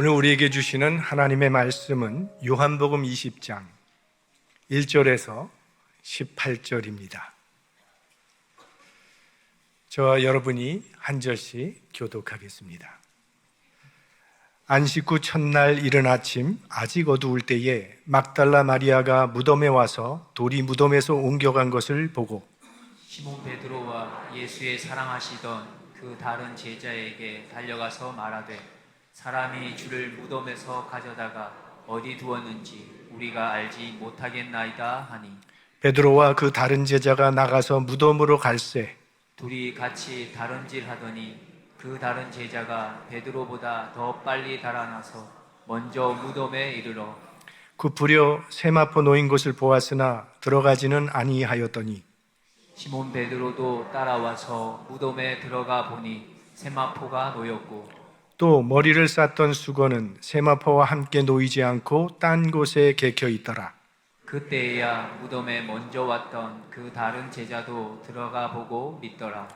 오늘 우리에게 주시는 하나님의 말씀은 요한복음 20장 1절에서 18절입니다. 저와 여러분이 한 절씩 교독하겠습니다. 안식 후 첫날 이른 아침 아직 어두울 때에 막달라 마리아가 무덤에 와서 돌이 무덤에서 옮겨간 것을 보고 시몬 베드로와 예수의 사랑하시던 그 다른 제자에게 달려가서 말하되 사람이 주를 무덤에서 가져다가 어디 두었는지 우리가 알지 못하겠나이다 하니 베드로와 그 다른 제자가 나가서 무덤으로 갈새 둘이 같이 다름질하더니 그 다른 제자가 베드로보다 더 빨리 달아나서 먼저 무덤에 이르러 굽으려 세마포 놓인 곳을 보았으나 들어가지는 아니하였더니 시몬 베드로도 따라와서 무덤에 들어가 보니 세마포가 놓였고 또 머리를 쌌던 수건은 세마포와 함께 놓이지 않고 딴 곳에 개켜 있더라. 그때야 무덤에 먼저 왔던 그 다른 제자도 들어가 보고 믿더라.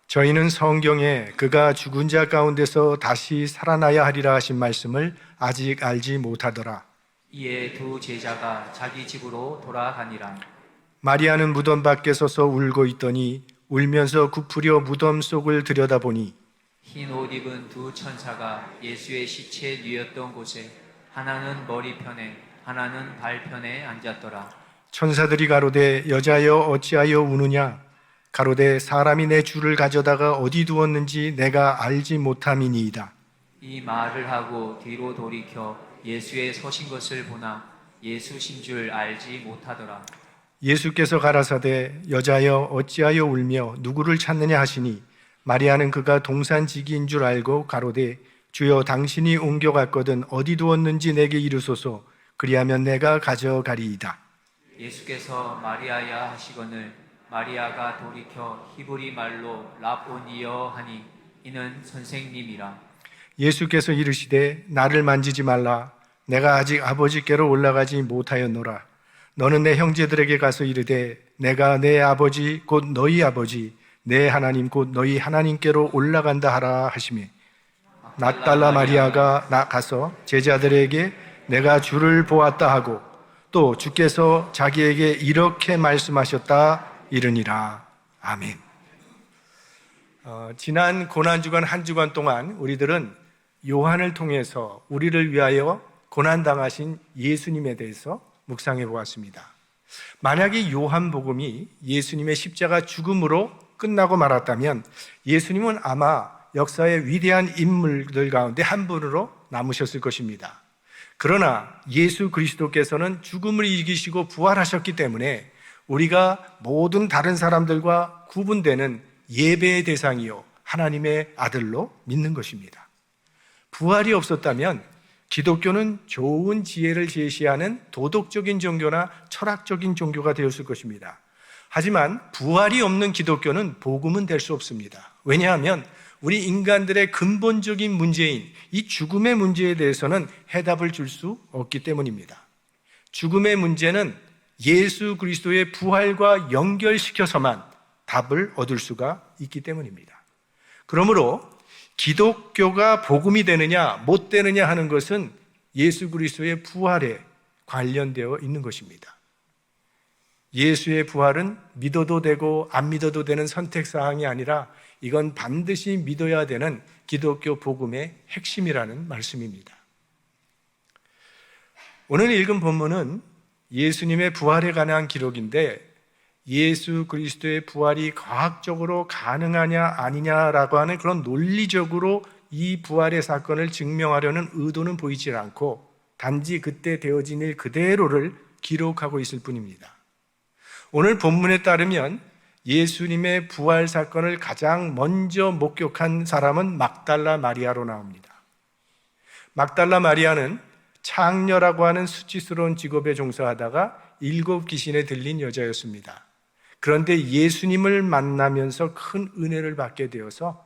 저희는 성경에 그가 죽은 자 가운데서 다시 살아나야 하리라 하신 말씀을 아직 알지 못하더라. 이에 두 제자가 자기 집으로 돌아가니라. 마리아는 무덤 밖에 서서 울고 있더니 울면서 굽으려 무덤 속을 들여다보니 흰 옷 입은 두 천사가 예수의 시체 뉘었던 곳에 하나는 머리편에 하나는 발편에 앉았더라. 천사들이 가로되 여자여 어찌하여 우느냐 가로되 사람이 내 주를 가져다가 어디 두었는지 내가 알지 못함이니이다. 이 말을 하고 뒤로 돌이켜 예수의 서신 것을 보나 예수신 줄 알지 못하더라. 예수께서 가라사대 여자여 어찌하여 울며 누구를 찾느냐 하시니 마리아는 그가 동산지기인 줄 알고 가로되 주여 당신이 옮겨갔거든 어디 두었는지 내게 이르소서 그리하면 내가 가져가리이다. 예수께서 마리아야 하시거늘 마리아가 돌이켜 히브리 말로 라보니여 하니 이는 선생님이라. 예수께서 이르시되 나를 만지지 말라 내가 아직 아버지께로 올라가지 못하였노라. 너는 내 형제들에게 가서 이르되 내가 내 아버지 곧 너희 아버지 내 하나님 곧 너희 하나님께로 올라간다 하라 하시매 막달라 마리아가 나가서 제자들에게 내가 주를 보았다 하고 또 주께서 자기에게 이렇게 말씀하셨다 이르니라. 아멘. 지난 고난주간 한 주간 동안 우리들은 요한을 통해서 우리를 위하여 고난당하신 예수님에 대해서 묵상해 보았습니다. 만약에 요한복음이 예수님의 십자가 죽음으로 끝나고 말았다면 예수님은 아마 역사의 위대한 인물들 가운데 한 분으로 남으셨을 것입니다. 그러나 예수 그리스도께서는 죽음을 이기시고 부활하셨기 때문에 우리가 모든 다른 사람들과 구분되는 예배의 대상이요 하나님의 아들로 믿는 것입니다. 부활이 없었다면 기독교는 좋은 지혜를 제시하는 도덕적인 종교나 철학적인 종교가 되었을 것입니다. 하지만 부활이 없는 기독교는 복음은 될 수 없습니다. 왜냐하면 우리 인간들의 근본적인 문제인 이 죽음의 문제에 대해서는 해답을 줄 수 없기 때문입니다. 죽음의 문제는 예수 그리스도의 부활과 연결시켜서만 답을 얻을 수가 있기 때문입니다. 그러므로 기독교가 복음이 되느냐 못 되느냐 하는 것은 예수 그리스도의 부활에 관련되어 있는 것입니다. 예수의 부활은 믿어도 되고 안 믿어도 되는 선택사항이 아니라 이건 반드시 믿어야 되는 기독교 복음의 핵심이라는 말씀입니다. 오늘 읽은 본문은 예수님의 부활에 관한 기록인데 예수 그리스도의 부활이 과학적으로 가능하냐 아니냐라고 하는 그런 논리적으로 이 부활의 사건을 증명하려는 의도는 보이질 않고 단지 그때 되어진 일 그대로를 기록하고 있을 뿐입니다. 오늘 본문에 따르면 예수님의 부활 사건을 가장 먼저 목격한 사람은 막달라 마리아로 나옵니다. 막달라 마리아는 창녀라고 하는 수치스러운 직업에 종사하다가 7 귀신에 들린 여자였습니다. 그런데 예수님을 만나면서 큰 은혜를 받게 되어서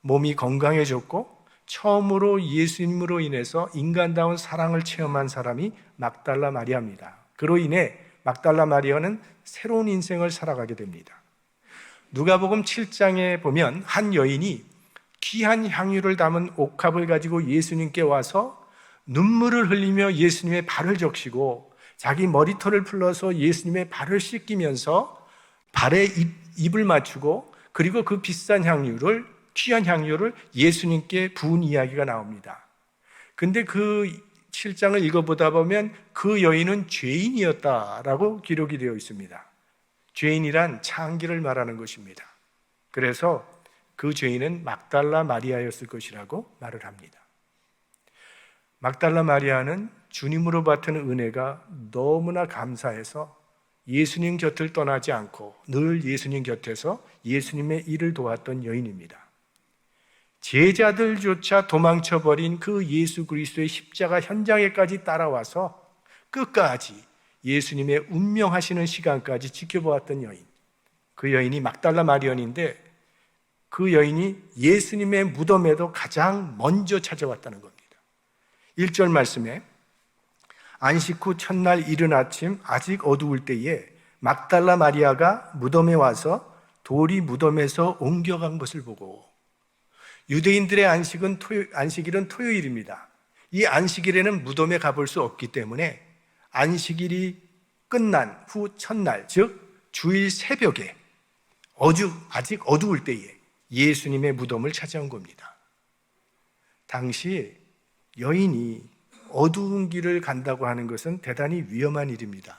몸이 건강해졌고 처음으로 예수님으로 인해서 인간다운 사랑을 체험한 사람이 막달라 마리아입니다. 그로 인해 막달라 마리아는 새로운 인생을 살아가게 됩니다. 누가복음 7장에 보면 한 여인이 귀한 향유를 담은 옥합을 가지고 예수님께 와서 눈물을 흘리며 예수님의 발을 적시고 자기 머리털을 풀러서 예수님의 발을 씻기면서 발에 입을 맞추고 그리고 그 비싼 향유를, 귀한 향유를 예수님께 부은 이야기가 나옵니다. 근데 그 7장을 읽어보다 보면 그 여인은 죄인이었다라고 기록이 되어 있습니다. 죄인이란 창기를 말하는 것입니다. 그래서 그 죄인은 막달라 마리아였을 것이라고 말을 합니다. 막달라 마리아는 주님으로 받은 은혜가 너무나 감사해서 예수님 곁을 떠나지 않고 늘 예수님 곁에서 예수님의 일을 도왔던 여인입니다. 제자들조차 도망쳐버린 그 예수 그리스도의 십자가 현장에까지 따라와서 끝까지 예수님의 운명하시는 시간까지 지켜보았던 여인, 그 여인이 막달라 마리아인데 그 여인이 예수님의 무덤에도 가장 먼저 찾아왔다는 겁니다. 1절 말씀에 안식 후 첫날 이른 아침 아직 어두울 때에 막달라 마리아가 무덤에 와서 돌이 무덤에서 옮겨간 것을 보고, 유대인들의 안식일은 토요일입니다. 이 안식일에는 무덤에 가볼 수 없기 때문에 안식일이 끝난 후 첫날, 즉 주일 새벽에 아직 어두울 때에 예수님의 무덤을 찾아온 겁니다. 당시 여인이 어두운 길을 간다고 하는 것은 대단히 위험한 일입니다.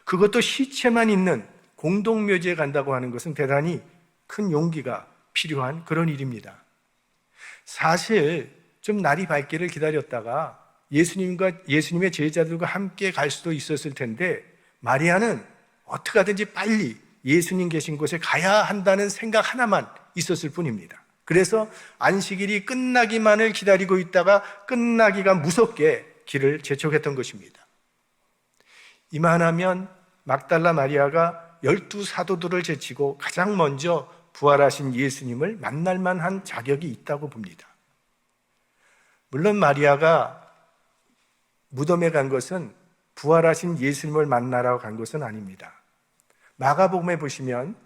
그것도 시체만 있는 공동묘지에 간다고 하는 것은 대단히 큰 용기가 필요한 그런 일입니다. 사실 좀 날이 밝기를 기다렸다가 예수님의 제자들과 함께 갈 수도 있었을 텐데 마리아는 어떻게 하든지 빨리 예수님 계신 곳에 가야 한다는 생각 하나만 있었을 뿐입니다. 그래서 안식일이 끝나기만을 기다리고 있다가 끝나기가 무섭게 길을 재촉했던 것입니다. 이만하면 막달라 마리아가 12사도들을 제치고 가장 먼저 부활하신 예수님을 만날 만한 자격이 있다고 봅니다. 물론 마리아가 무덤에 간 것은 부활하신 예수님을 만나러 간 것은 아닙니다. 마가복음에 보시면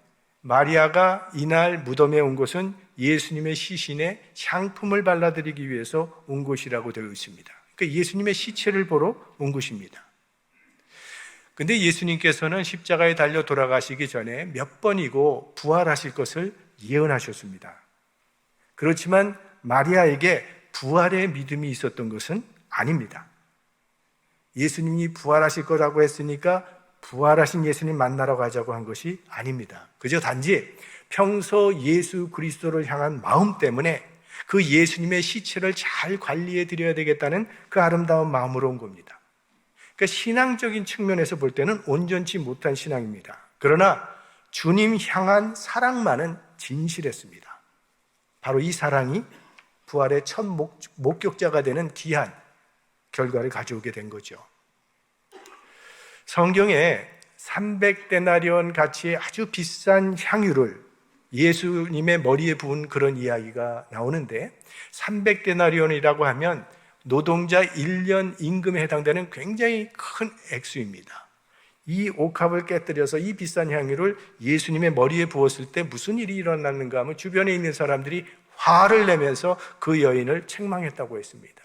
마리아가 이날 무덤에 온 것은 예수님의 시신에 향품을 발라드리기 위해서 온 곳이라고 되어 있습니다. 그러니까 예수님의 시체를 보러 온 것입니다. 근데 예수님께서는 십자가에 달려 돌아가시기 전에 몇 번이고 부활하실 것을 예언하셨습니다. 그렇지만 마리아에게 부활의 믿음이 있었던 것은 아닙니다. 예수님이 부활하실 거라고 했으니까 부활하신 예수님 만나러 가자고 한 것이 아닙니다. 그저 단지 평소 예수 그리스도를 향한 마음 때문에 그 예수님의 시체를 잘 관리해 드려야 되겠다는 그 아름다운 마음으로 온 겁니다. 그러니까 신앙적인 측면에서 볼 때는 온전치 못한 신앙입니다. 그러나 주님 향한 사랑만은 진실했습니다. 바로 이 사랑이 부활의 첫 목격자가 되는 귀한 결과를 가져오게 된 거죠. 성경에 300데나리온 가치의 아주 비싼 향유를 예수님의 머리에 부은 그런 이야기가 나오는데, 300데나리온이라고 하면 노동자 1년 임금에 해당되는 굉장히 큰 액수입니다. 이 옥합을 깨뜨려서 이 비싼 향유를 예수님의 머리에 부었을 때 무슨 일이 일어났는가 하면 주변에 있는 사람들이 화를 내면서 그 여인을 책망했다고 했습니다.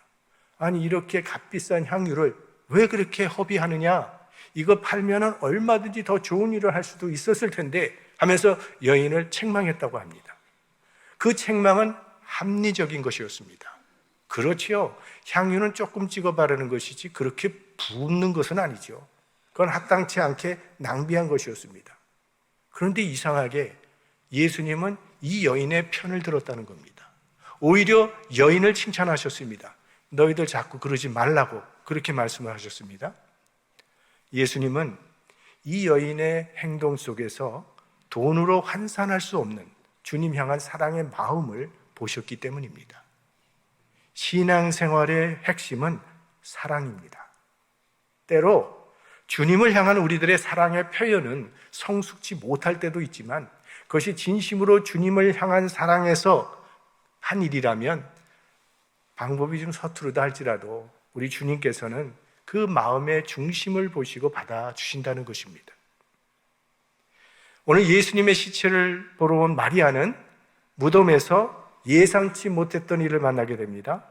아니, 이렇게 값비싼 향유를 왜 그렇게 허비하느냐? 이거 팔면은 얼마든지 더 좋은 일을 할 수도 있었을 텐데 하면서 여인을 책망했다고 합니다. 그 책망은 합리적인 것이었습니다. 그렇지요. 향유는 조금 찍어 바르는 것이지 그렇게 붓는 것은 아니죠. 그건 합당치 않게 낭비한 것이었습니다. 그런데 이상하게 예수님은 이 여인의 편을 들었다는 겁니다. 오히려 여인을 칭찬하셨습니다. 너희들 자꾸 그러지 말라고 그렇게 말씀을 하셨습니다. 예수님은 이 여인의 행동 속에서 돈으로 환산할 수 없는 주님 향한 사랑의 마음을 보셨기 때문입니다. 신앙생활의 핵심은 사랑입니다. 때로 주님을 향한 우리들의 사랑의 표현은 성숙지 못할 때도 있지만 그것이 진심으로 주님을 향한 사랑에서 한 일이라면 방법이 좀 서투르다 할지라도 우리 주님께서는 그 마음의 중심을 보시고 받아주신다는 것입니다. 오늘 예수님의 시체를 보러 온 마리아는 무덤에서 예상치 못했던 일을 만나게 됩니다.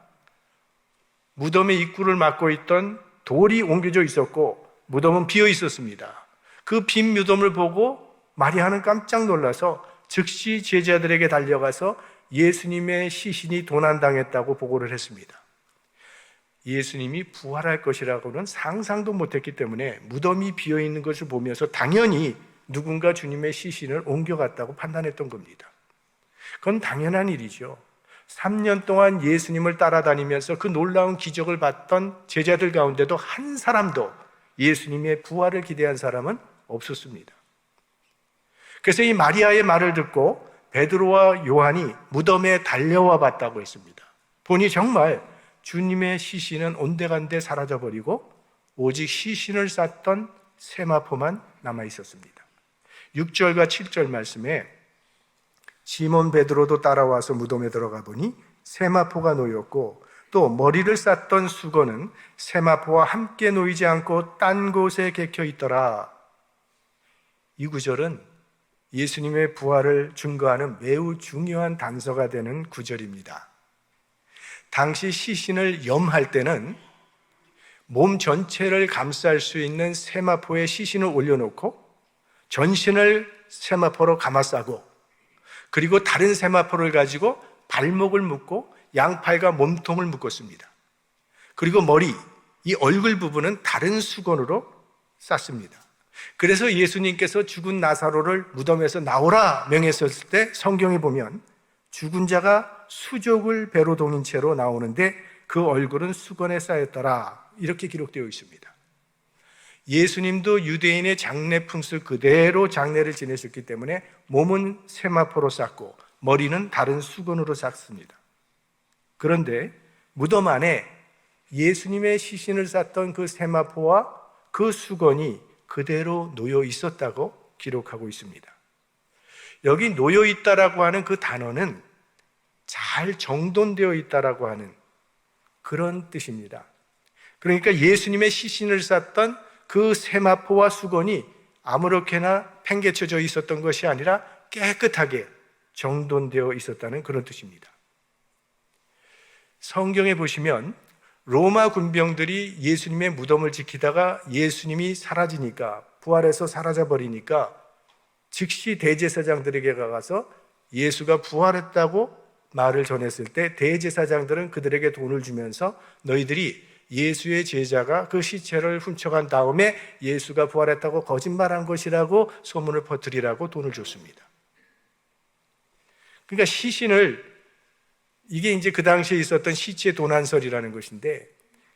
무덤의 입구를 막고 있던 돌이 옮겨져 있었고 무덤은 비어 있었습니다. 그 빈 무덤을 보고 마리아는 깜짝 놀라서 즉시 제자들에게 달려가서 예수님의 시신이 도난당했다고 보고를 했습니다. 예수님이 부활할 것이라고는 상상도 못했기 때문에 무덤이 비어 있는 것을 보면서 당연히 누군가 주님의 시신을 옮겨갔다고 판단했던 겁니다. 그건 당연한 일이죠. 3년 동안 예수님을 따라다니면서 그 놀라운 기적을 봤던 제자들 가운데도 한 사람도 예수님의 부활을 기대한 사람은 없었습니다. 그래서 이 마리아의 말을 듣고 베드로와 요한이 무덤에 달려와 봤다고 했습니다. 보니 정말 주님의 시신은 온데간데 사라져버리고 오직 시신을 쌌던 세마포만 남아있었습니다. 6절과 7절 말씀에 시몬 베드로도 따라와서 무덤에 들어가 보니 세마포가 놓였고 또 머리를 쌌던 수건은 세마포와 함께 놓이지 않고 딴 곳에 개켜 있더라. 이 구절은 예수님의 부활을 증거하는 매우 중요한 단서가 되는 구절입니다. 당시 시신을 염할 때는 몸 전체를 감쌀 수 있는 세마포에 시신을 올려놓고 전신을 세마포로 감아싸고 그리고 다른 세마포를 가지고 발목을 묶고 양팔과 몸통을 묶었습니다. 그리고 머리, 이 얼굴 부분은 다른 수건으로 쌌습니다. 그래서 예수님께서 죽은 나사로를 무덤에서 나오라 명했을 때 성경에 보면 죽은 자가 수족을 배로 동인 채로 나오는데 그 얼굴은 수건에 쌓였더라 이렇게 기록되어 있습니다. 예수님도 유대인의 장례 풍습 그대로 장례를 지내셨기 때문에 몸은 세마포로 쌌고 머리는 다른 수건으로 쌌습니다. 그런데 무덤 안에 예수님의 시신을 쌌던 그 세마포와 그 수건이 그대로 놓여 있었다고 기록하고 있습니다. 여기 놓여 있다라고 하는 그 단어는 잘 정돈되어 있다라고 하는 그런 뜻입니다. 그러니까 예수님의 시신을 쌌던 그 세마포와 수건이 아무렇게나 팽개쳐져 있었던 것이 아니라 깨끗하게 정돈되어 있었다는 그런 뜻입니다. 성경에 보시면 로마 군병들이 예수님의 무덤을 지키다가 예수님이 사라지니까 부활해서 사라져버리니까 즉시 대제사장들에게 가서 예수가 부활했다고 말을 전했을 때 대제사장들은 그들에게 돈을 주면서 너희들이 예수의 제자가 그 시체를 훔쳐간 다음에 예수가 부활했다고 거짓말한 것이라고 소문을 퍼뜨리라고 돈을 줬습니다. 그러니까 시신을 이게 이제 그 당시에 있었던 시체 도난설이라는 것인데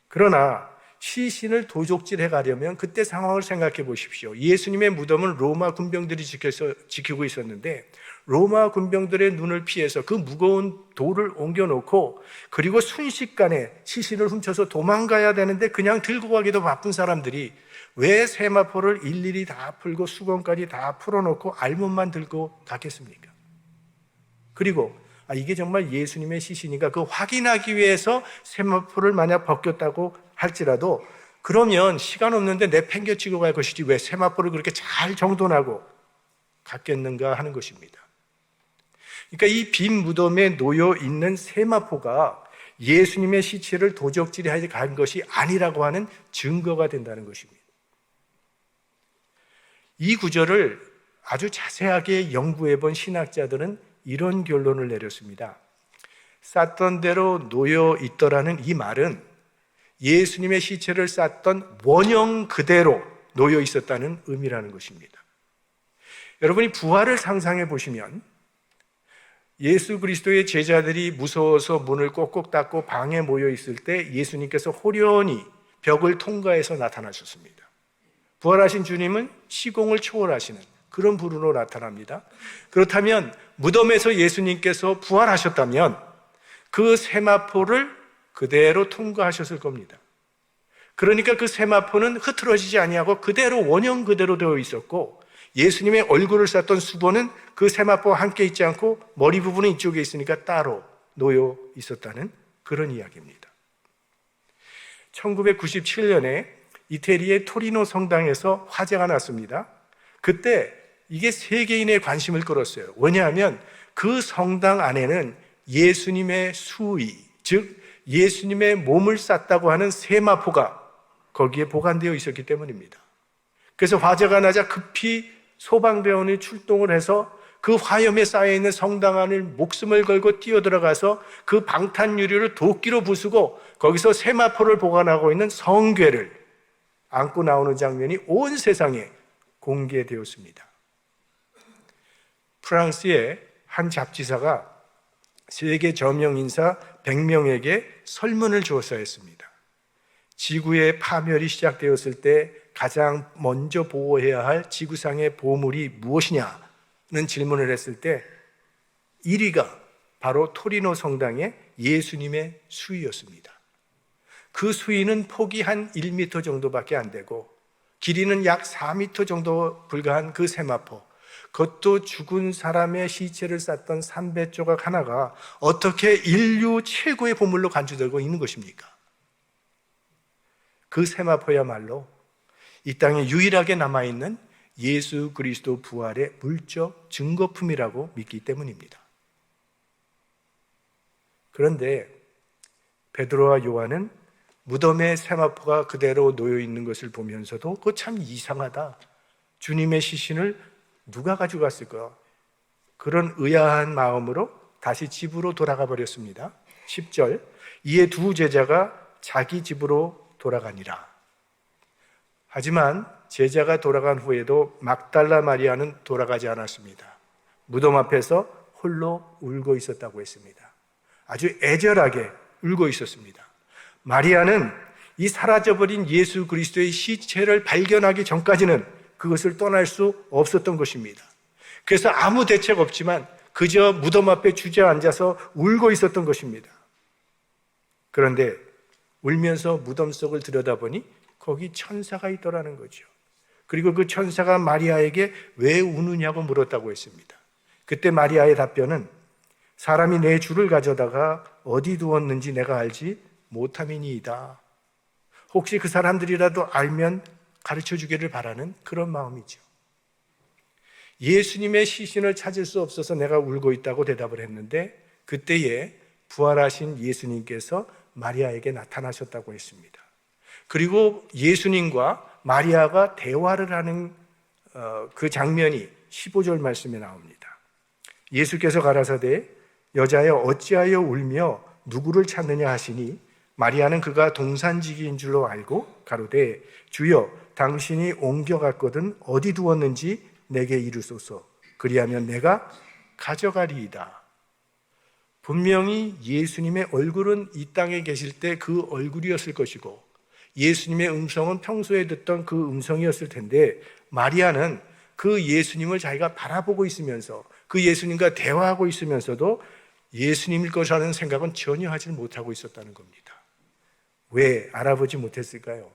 그러나 시신을 도적질해 가려면 그때 상황을 생각해 보십시오. 예수님의 무덤은 로마 군병들이 지키고 있었는데 로마 군병들의 눈을 피해서 그 무거운 돌을 옮겨놓고 그리고 순식간에 시신을 훔쳐서 도망가야 되는데 그냥 들고 가기도 바쁜 사람들이 왜 세마포를 일일이 다 풀고 수건까지 다 풀어놓고 알몸만 들고 갔겠습니까? 그리고 이게 정말 예수님의 시신인가 그 확인하기 위해서 세마포를 만약 벗겼다고 할지라도 그러면 시간 없는데 내 팽개치고 갈 것이지 왜 세마포를 그렇게 잘 정돈하고 갔겠는가 하는 것입니다. 그러니까 이 빈 무덤에 놓여 있는 세마포가 예수님의 시체를 도적질해 간 것이 아니라고 하는 증거가 된다는 것입니다. 이 구절을 아주 자세하게 연구해 본 신학자들은 이런 결론을 내렸습니다. 쌌던 대로 놓여 있더라는 이 말은 예수님의 시체를 쌌던 원형 그대로 놓여 있었다는 의미라는 것입니다. 여러분이 부활을 상상해 보시면 예수 그리스도의 제자들이 무서워서 문을 꼭꼭 닫고 방에 모여 있을 때 예수님께서 호련히 벽을 통과해서 나타나셨습니다. 부활하신 주님은 시공을 초월하시는 그런 분으로 나타납니다. 그렇다면 무덤에서 예수님께서 부활하셨다면 그 세마포를 그대로 통과하셨을 겁니다. 그러니까 그 세마포는 흐트러지지 아니하고 그대로 원형 그대로 되어 있었고 예수님의 얼굴을 쌌던 수건은 그 세마포와 함께 있지 않고 머리 부분은 이쪽에 있으니까 따로 놓여 있었다는 그런 이야기입니다. 1997년에 이태리의 토리노 성당에서 화재가 났습니다. 그때 이게 세계인의 관심을 끌었어요. 왜냐하면 그 성당 안에는 예수님의 수의, 즉 예수님의 몸을 쌌다고 하는 세마포가 거기에 보관되어 있었기 때문입니다. 그래서 화재가 나자 급히 소방대원이 출동을 해서 그 화염에 쌓여있는 성당 안을 목숨을 걸고 뛰어들어가서 그 방탄유리를 도끼로 부수고 거기서 세마포를 보관하고 있는 성궤를 안고 나오는 장면이 온 세상에 공개되었습니다. 프랑스의 한 잡지사가 세계 저명인사 100명에게 설문을 주어서 했습니다. 지구의 파멸이 시작되었을 때 가장 먼저 보호해야 할 지구상의 보물이 무엇이냐는 질문을 했을 때 1위가 바로 토리노 성당의 예수님의 수위였습니다. 그 수위는 폭이 한 1m 정도밖에 안 되고 길이는 약 4m 정도 불과한 그 세마포, 그것도 죽은 사람의 시체를 쌌던 300조각 하나가 어떻게 인류 최고의 보물로 간주되고 있는 것입니까? 그 세마포야말로 이 땅에 유일하게 남아있는 예수 그리스도 부활의 물적 증거품이라고 믿기 때문입니다. 그런데 베드로와 요한은 무덤에 세마포가 그대로 놓여 있는 것을 보면서도 그거 참 이상하다. 주님의 시신을 누가 가져갔을까? 그런 의아한 마음으로 다시 집으로 돌아가 버렸습니다. 10절, 이에 두 제자가 자기 집으로 돌아가니라. 하지만 제자가 돌아간 후에도 막달라 마리아는 돌아가지 않았습니다. 무덤 앞에서 홀로 울고 있었다고 했습니다. 아주 애절하게 울고 있었습니다. 마리아는 이 사라져버린 예수 그리스도의 시체를 발견하기 전까지는 그것을 떠날 수 없었던 것입니다. 그래서 아무 대책 없지만 그저 무덤 앞에 주저앉아서 울고 있었던 것입니다. 그런데 울면서 무덤 속을 들여다보니 거기 천사가 있더라는 거죠. 그리고 그 천사가 마리아에게 왜 우느냐고 물었다고 했습니다. 그때 마리아의 답변은 사람이 내 주를 가져다가 어디 두었는지 내가 알지 못함이니이다. 혹시 그 사람들이라도 알면 가르쳐 주기를 바라는 그런 마음이죠. 예수님의 시신을 찾을 수 없어서 내가 울고 있다고 대답을 했는데 그때에 부활하신 예수님께서 마리아에게 나타나셨다고 했습니다. 그리고 예수님과 마리아가 대화를 하는 그 장면이 15절 말씀에 나옵니다. 예수께서 가라사대 여자여 어찌하여 울며 누구를 찾느냐 하시니 마리아는 그가 동산지기인 줄로 알고 가로되 주여 당신이 옮겨갔거든 어디 두었는지 내게 이르소서 그리하면 내가 가져가리이다. 분명히 예수님의 얼굴은 이 땅에 계실 때 그 얼굴이었을 것이고 예수님의 음성은 평소에 듣던 그 음성이었을 텐데 마리아는 그 예수님을 자기가 바라보고 있으면서 그 예수님과 대화하고 있으면서도 예수님일 것이라는 생각은 전혀 하지 못하고 있었다는 겁니다. 왜 알아보지 못했을까요?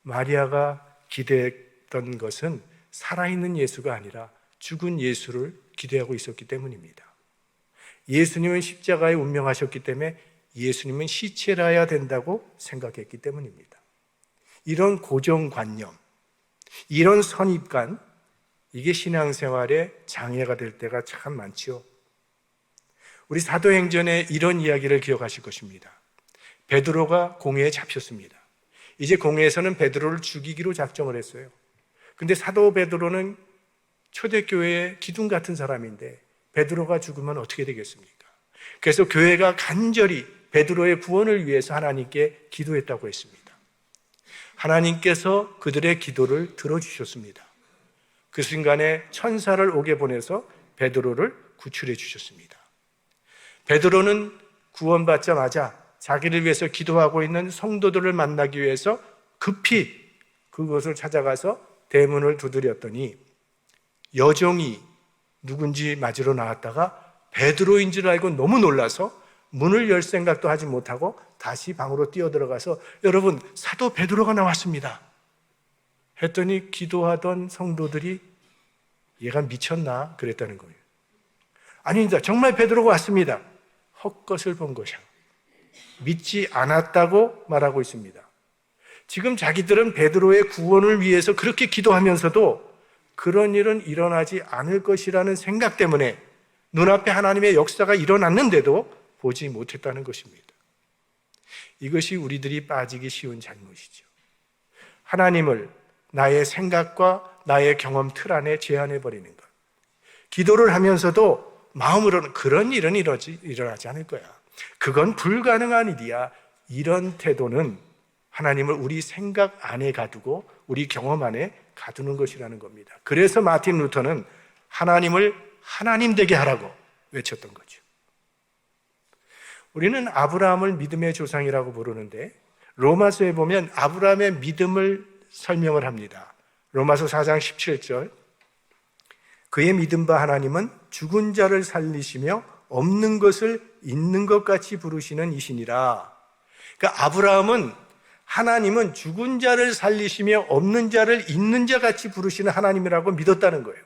마리아가 기대했던 것은 살아있는 예수가 아니라 죽은 예수를 기대하고 있었기 때문입니다. 예수님은 십자가에 운명하셨기 때문에 예수님은 시체라야 된다고 생각했기 때문입니다. 이런 고정관념, 이런 선입관, 이게 신앙생활에 장애가 될 때가 참 많지요. 우리 사도행전에 이런 이야기를 기억하실 것입니다. 베드로가 공회에 잡혔습니다. 이제 공회에서는 베드로를 죽이기로 작정을 했어요. 근데 사도 베드로는 초대교회의 기둥 같은 사람인데 베드로가 죽으면 어떻게 되겠습니까? 그래서 교회가 간절히 베드로의 구원을 위해서 하나님께 기도했다고 했습니다. 하나님께서 그들의 기도를 들어주셨습니다. 그 순간에 천사를 오게 보내서 베드로를 구출해 주셨습니다. 베드로는 구원받자마자 자기를 위해서 기도하고 있는 성도들을 만나기 위해서 급히 그곳을 찾아가서 대문을 두드렸더니 여종이 누군지 맞으러 나왔다가 베드로인 줄 알고 너무 놀라서 문을 열 생각도 하지 못하고 다시 방으로 뛰어들어가서 여러분 사도 베드로가 나왔습니다 했더니 기도하던 성도들이 얘가 미쳤나 그랬다는 거예요. 아닙니다. 정말 베드로가 왔습니다. 헛것을 본 것이야. 믿지 않았다고 말하고 있습니다. 지금 자기들은 베드로의 구원을 위해서 그렇게 기도하면서도 그런 일은 일어나지 않을 것이라는 생각 때문에 눈앞에 하나님의 역사가 일어났는데도 보지 못했다는 것입니다. 이것이 우리들이 빠지기 쉬운 잘못이죠. 하나님을 나의 생각과 나의 경험 틀 안에 제한해 버리는 것. 기도를 하면서도 마음으로는 그런 일은 일어나지 않을 거야. 그건 불가능한 일이야. 이런 태도는 하나님을 우리 생각 안에 가두고 우리 경험 안에 가두는 것이라는 겁니다. 그래서 마틴 루터는 하나님을 하나님 되게 하라고 외쳤던 거죠. 우리는 아브라함을 믿음의 조상이라고 부르는데 로마서에 보면 아브라함의 믿음을 설명을 합니다. 로마서 4장 17절, 그의 믿음 바 하나님은 죽은 자를 살리시며 없는 것을 있는 것 같이 부르시는 이시니라. 그러니까 하나님은 죽은 자를 살리시며 없는 자를 있는 자 같이 부르시는 하나님이라고 믿었다는 거예요.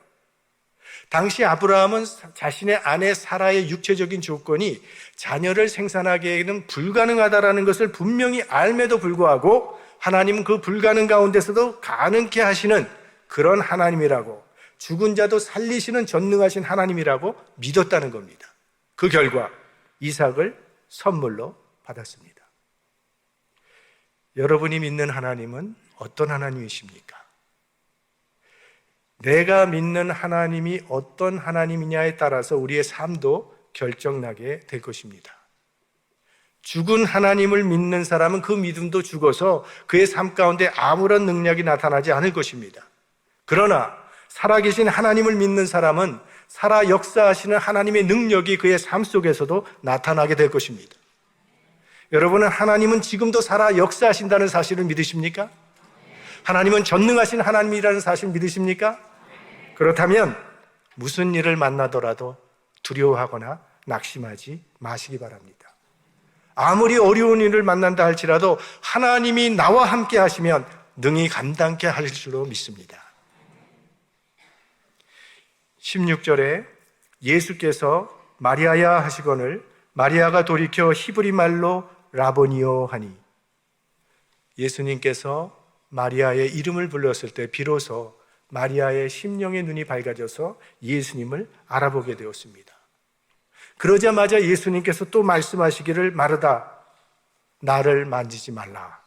당시 아브라함은 자신의 아내 사라의 육체적인 조건이 자녀를 생산하기에는 불가능하다라는 것을 분명히 알매도 불구하고 하나님은 그 불가능 가운데서도 가능케 하시는 그런 하나님이라고, 죽은 자도 살리시는 전능하신 하나님이라고 믿었다는 겁니다. 그 결과 이삭을 선물로 받았습니다. 여러분이 믿는 하나님은 어떤 하나님이십니까? 내가 믿는 하나님이 어떤 하나님이냐에 따라서 우리의 삶도 결정나게 될 것입니다. 죽은 하나님을 믿는 사람은 그 믿음도 죽어서 그의 삶 가운데 아무런 능력이 나타나지 않을 것입니다. 그러나 살아계신 하나님을 믿는 사람은 살아 역사하시는 하나님의 능력이 그의 삶 속에서도 나타나게 될 것입니다. 여러분은 하나님은 지금도 살아 역사하신다는 사실을 믿으십니까? 하나님은 전능하신 하나님이라는 사실을 믿으십니까? 그렇다면 무슨 일을 만나더라도 두려워하거나 낙심하지 마시기 바랍니다. 아무리 어려운 일을 만난다 할지라도 하나님이 나와 함께 하시면 능히 감당케 하실 줄로 믿습니다. 16절에 예수께서 마리아야 하시거늘 마리아가 돌이켜 히브리 말로 라보니오 하니, 예수님께서 마리아의 이름을 불렀을 때 비로소 마리아의 심령의 눈이 밝아져서 예수님을 알아보게 되었습니다. 그러자마자 예수님께서 또 말씀하시기를 마르다, 나를 만지지 말라.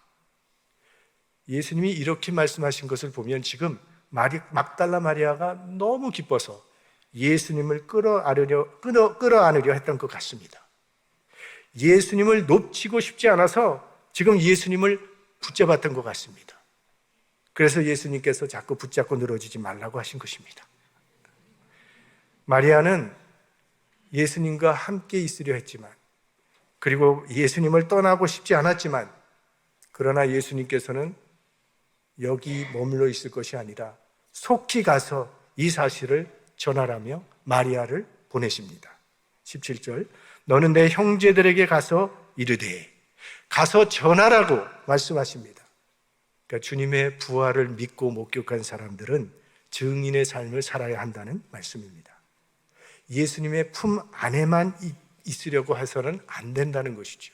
예수님이 이렇게 말씀하신 것을 보면 지금 막달라 마리아가 너무 기뻐서 예수님을 끌어안으려 했던 것 같습니다. 예수님을 놓치고 싶지 않아서 지금 예수님을 붙잡았던 것 같습니다. 그래서 예수님께서 자꾸 붙잡고 늘어지지 말라고 하신 것입니다. 마리아는 예수님과 함께 있으려 했지만, 그리고 예수님을 떠나고 싶지 않았지만, 그러나 예수님께서는 여기 머물러 있을 것이 아니라 속히 가서 이 사실을 전하라며 마리아를 보내십니다. 17절, 너는 내 형제들에게 가서 이르되, 가서 전하라고 말씀하십니다. 그러니까 주님의 부활을 믿고 목격한 사람들은 증인의 삶을 살아야 한다는 말씀입니다. 예수님의 품 안에만 있으려고 해서는 안 된다는 것이죠.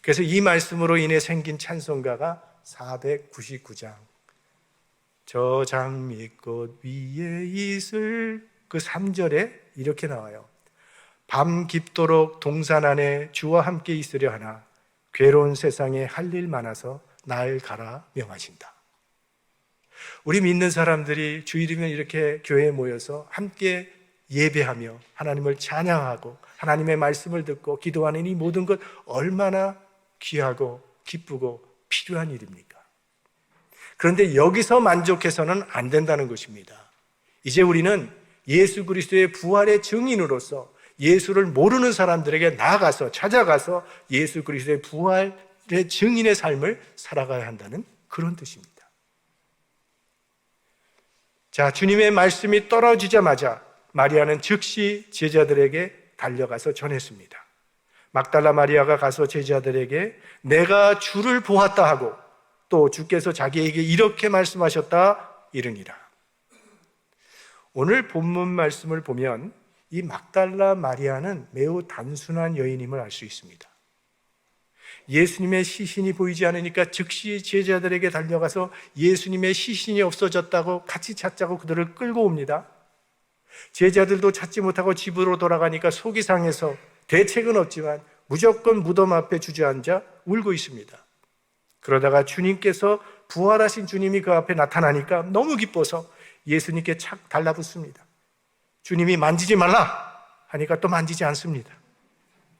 그래서 이 말씀으로 인해 생긴 찬송가가 499장, 저 장미꽃 위에 있을 그 3절에 이렇게 나와요. 밤 깊도록 동산 안에 주와 함께 있으려 하나 괴로운 세상에 할 일 많아서 날 가라 명하신다. 우리 믿는 사람들이 주일이면 이렇게 교회에 모여서 함께 예배하며 하나님을 찬양하고 하나님의 말씀을 듣고 기도하는 이 모든 것 얼마나 귀하고 기쁘고 필요한 일입니까? 그런데 여기서 만족해서는 안 된다는 것입니다. 이제 우리는 예수 그리스도의 부활의 증인으로서 예수를 모르는 사람들에게 나아가서 찾아가서 예수 그리스도의 부활의 증인의 삶을 살아가야 한다는 그런 뜻입니다. 자, 주님의 말씀이 떨어지자마자 마리아는 즉시 제자들에게 달려가서 전했습니다. 막달라 마리아가 가서 제자들에게 내가 주를 보았다 하고 또 주께서 자기에게 이렇게 말씀하셨다 이르니라. 오늘 본문 말씀을 보면 이 막달라 마리아는 매우 단순한 여인임을 알 수 있습니다. 예수님의 시신이 보이지 않으니까 즉시 제자들에게 달려가서 예수님의 시신이 없어졌다고 같이 찾자고 그들을 끌고 옵니다. 제자들도 찾지 못하고 집으로 돌아가니까 속이 상해서 대책은 없지만 무조건 무덤 앞에 주저앉아 울고 있습니다. 그러다가 주님께서 부활하신 주님이 그 앞에 나타나니까 너무 기뻐서 예수님께 착 달라붙습니다. 주님이 만지지 말라 하니까 또 만지지 않습니다.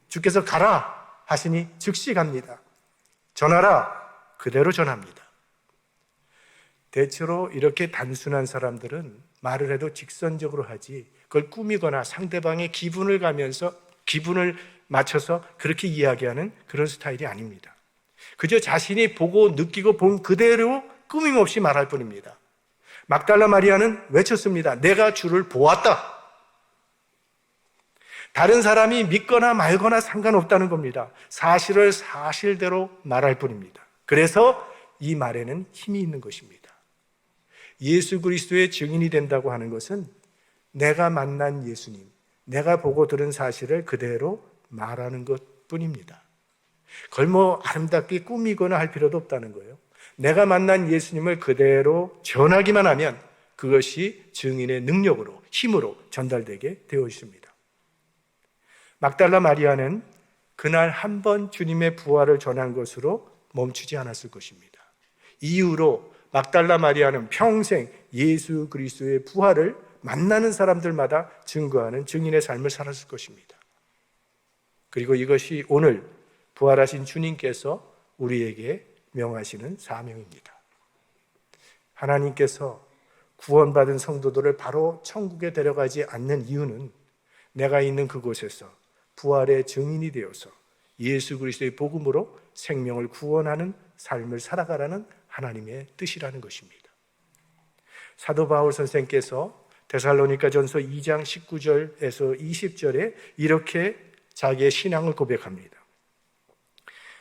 주께서 가라 하시니 즉시 갑니다. 전하라 그대로 전합니다. 대체로 이렇게 단순한 사람들은 말을 해도 직선적으로 하지 그걸 꾸미거나 상대방의 기분을 가면서 기분을 맞춰서 그렇게 이야기하는 그런 스타일이 아닙니다. 그저 자신이 보고 느끼고 본 그대로 꾸밈없이 말할 뿐입니다. 막달라 마리아는 외쳤습니다. 내가 주를 보았다. 다른 사람이 믿거나 말거나 상관없다는 겁니다. 사실을 사실대로 말할 뿐입니다. 그래서 이 말에는 힘이 있는 것입니다. 예수 그리스도의 증인이 된다고 하는 것은 내가 만난 예수님, 내가 보고 들은 사실을 그대로 말하는 것뿐입니다. 그걸 뭐 아름답게 꾸미거나 할 필요도 없다는 거예요. 내가 만난 예수님을 그대로 전하기만 하면 그것이 증인의 능력으로, 힘으로 전달되게 되어 있습니다. 막달라 마리아는 그날 한 번 주님의 부활을 전한 것으로 멈추지 않았을 것입니다. 이후로 막달라 마리아는 평생 예수 그리스도의 부활을 만나는 사람들마다 증거하는 증인의 삶을 살았을 것입니다. 그리고 이것이 오늘 부활하신 주님께서 우리에게 명하시는 사명입니다. 하나님께서 구원받은 성도들을 바로 천국에 데려가지 않는 이유는 내가 있는 그곳에서 부활의 증인이 되어서 예수 그리스도의 복음으로 생명을 구원하는 삶을 살아가라는 하나님의 뜻이라는 것입니다. 사도 바울 선생께서 데살로니가전서 2장 19절에서 20절에 이렇게 자기의 신앙을 고백합니다.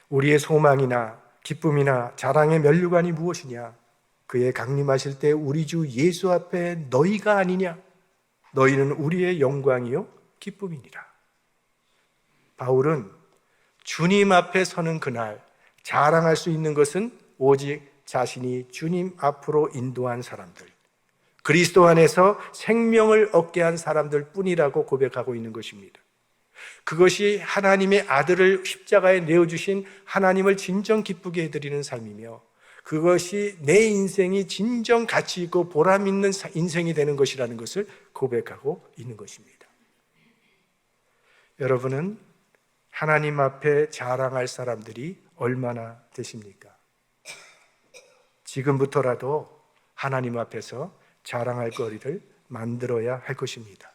우리의 소망이나 기쁨이나 자랑의 면류관이 무엇이냐? 그의 강림하실 때 우리 주 예수 앞에 너희가 아니냐? 너희는 우리의 영광이요 기쁨이니라. 바울은 주님 앞에 서는 그날 자랑할 수 있는 것은 오직 자신이 주님 앞으로 인도한 사람들, 그리스도 안에서 생명을 얻게 한 사람들 뿐이라고 고백하고 있는 것입니다. 그것이 하나님의 아들을 십자가에 내어주신 하나님을 진정 기쁘게 해드리는 삶이며 그것이 내 인생이 진정 가치 있고 보람 있는 인생이 되는 것이라는 것을 고백하고 있는 것입니다. 여러분은 하나님 앞에 자랑할 사람들이 얼마나 되십니까? 지금부터라도 하나님 앞에서 자랑할 거리를 만들어야 할 것입니다.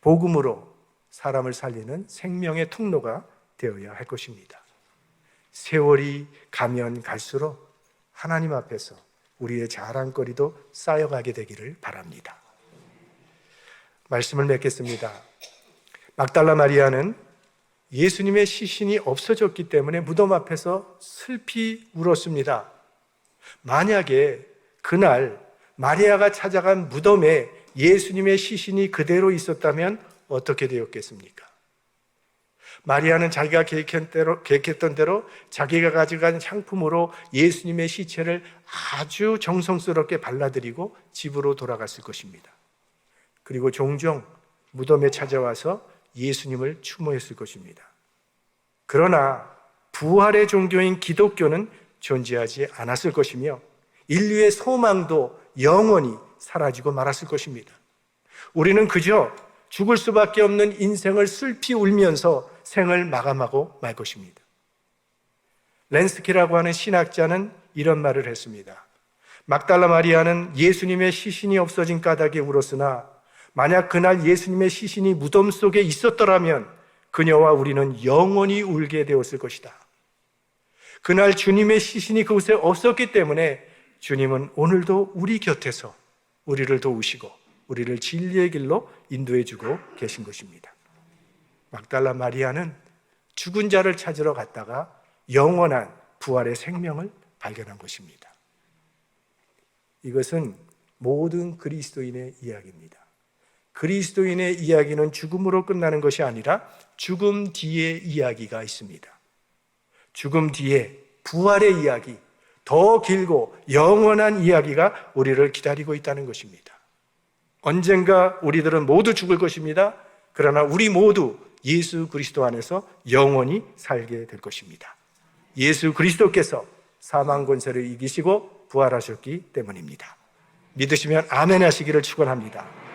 복음으로 사람을 살리는 생명의 통로가 되어야 할 것입니다. 세월이 가면 갈수록 하나님 앞에서 우리의 자랑거리도 쌓여가게 되기를 바랍니다. 말씀을 맺겠습니다. 막달라 마리아는 예수님의 시신이 없어졌기 때문에 무덤 앞에서 슬피 울었습니다. 만약에 그날 마리아가 찾아간 무덤에 예수님의 시신이 그대로 있었다면 어떻게 되었겠습니까? 마리아는 자기가 계획했던 대로 자기가 가져간 향품으로 예수님의 시체를 아주 정성스럽게 발라드리고 집으로 돌아갔을 것입니다. 그리고 종종 무덤에 찾아와서 예수님을 추모했을 것입니다. 그러나 부활의 종교인 기독교는 존재하지 않았을 것이며 인류의 소망도 영원히 사라지고 말았을 것입니다. 우리는 그저 죽을 수밖에 없는 인생을 슬피 울면서 생을 마감하고 말 것입니다. 렌스키라고 하는 신학자는 이런 말을 했습니다. 막달라 마리아는 예수님의 시신이 없어진 까닭에 울었으나 만약 그날 예수님의 시신이 무덤 속에 있었더라면 그녀와 우리는 영원히 울게 되었을 것이다. 그날 주님의 시신이 그곳에 없었기 때문에 주님은 오늘도 우리 곁에서 우리를 도우시고 우리를 진리의 길로 인도해 주고 계신 것입니다. 막달라 마리아는 죽은 자를 찾으러 갔다가 영원한 부활의 생명을 발견한 것입니다. 이것은 모든 그리스도인의 이야기입니다. 그리스도인의 이야기는 죽음으로 끝나는 것이 아니라 죽음 뒤에 이야기가 있습니다. 죽음 뒤에 부활의 이야기, 더 길고 영원한 이야기가 우리를 기다리고 있다는 것입니다. 언젠가 우리들은 모두 죽을 것입니다. 그러나 우리 모두 예수 그리스도 안에서 영원히 살게 될 것입니다. 예수 그리스도께서 사망 권세를 이기시고 부활하셨기 때문입니다. 믿으시면 아멘 하시기를 축원합니다.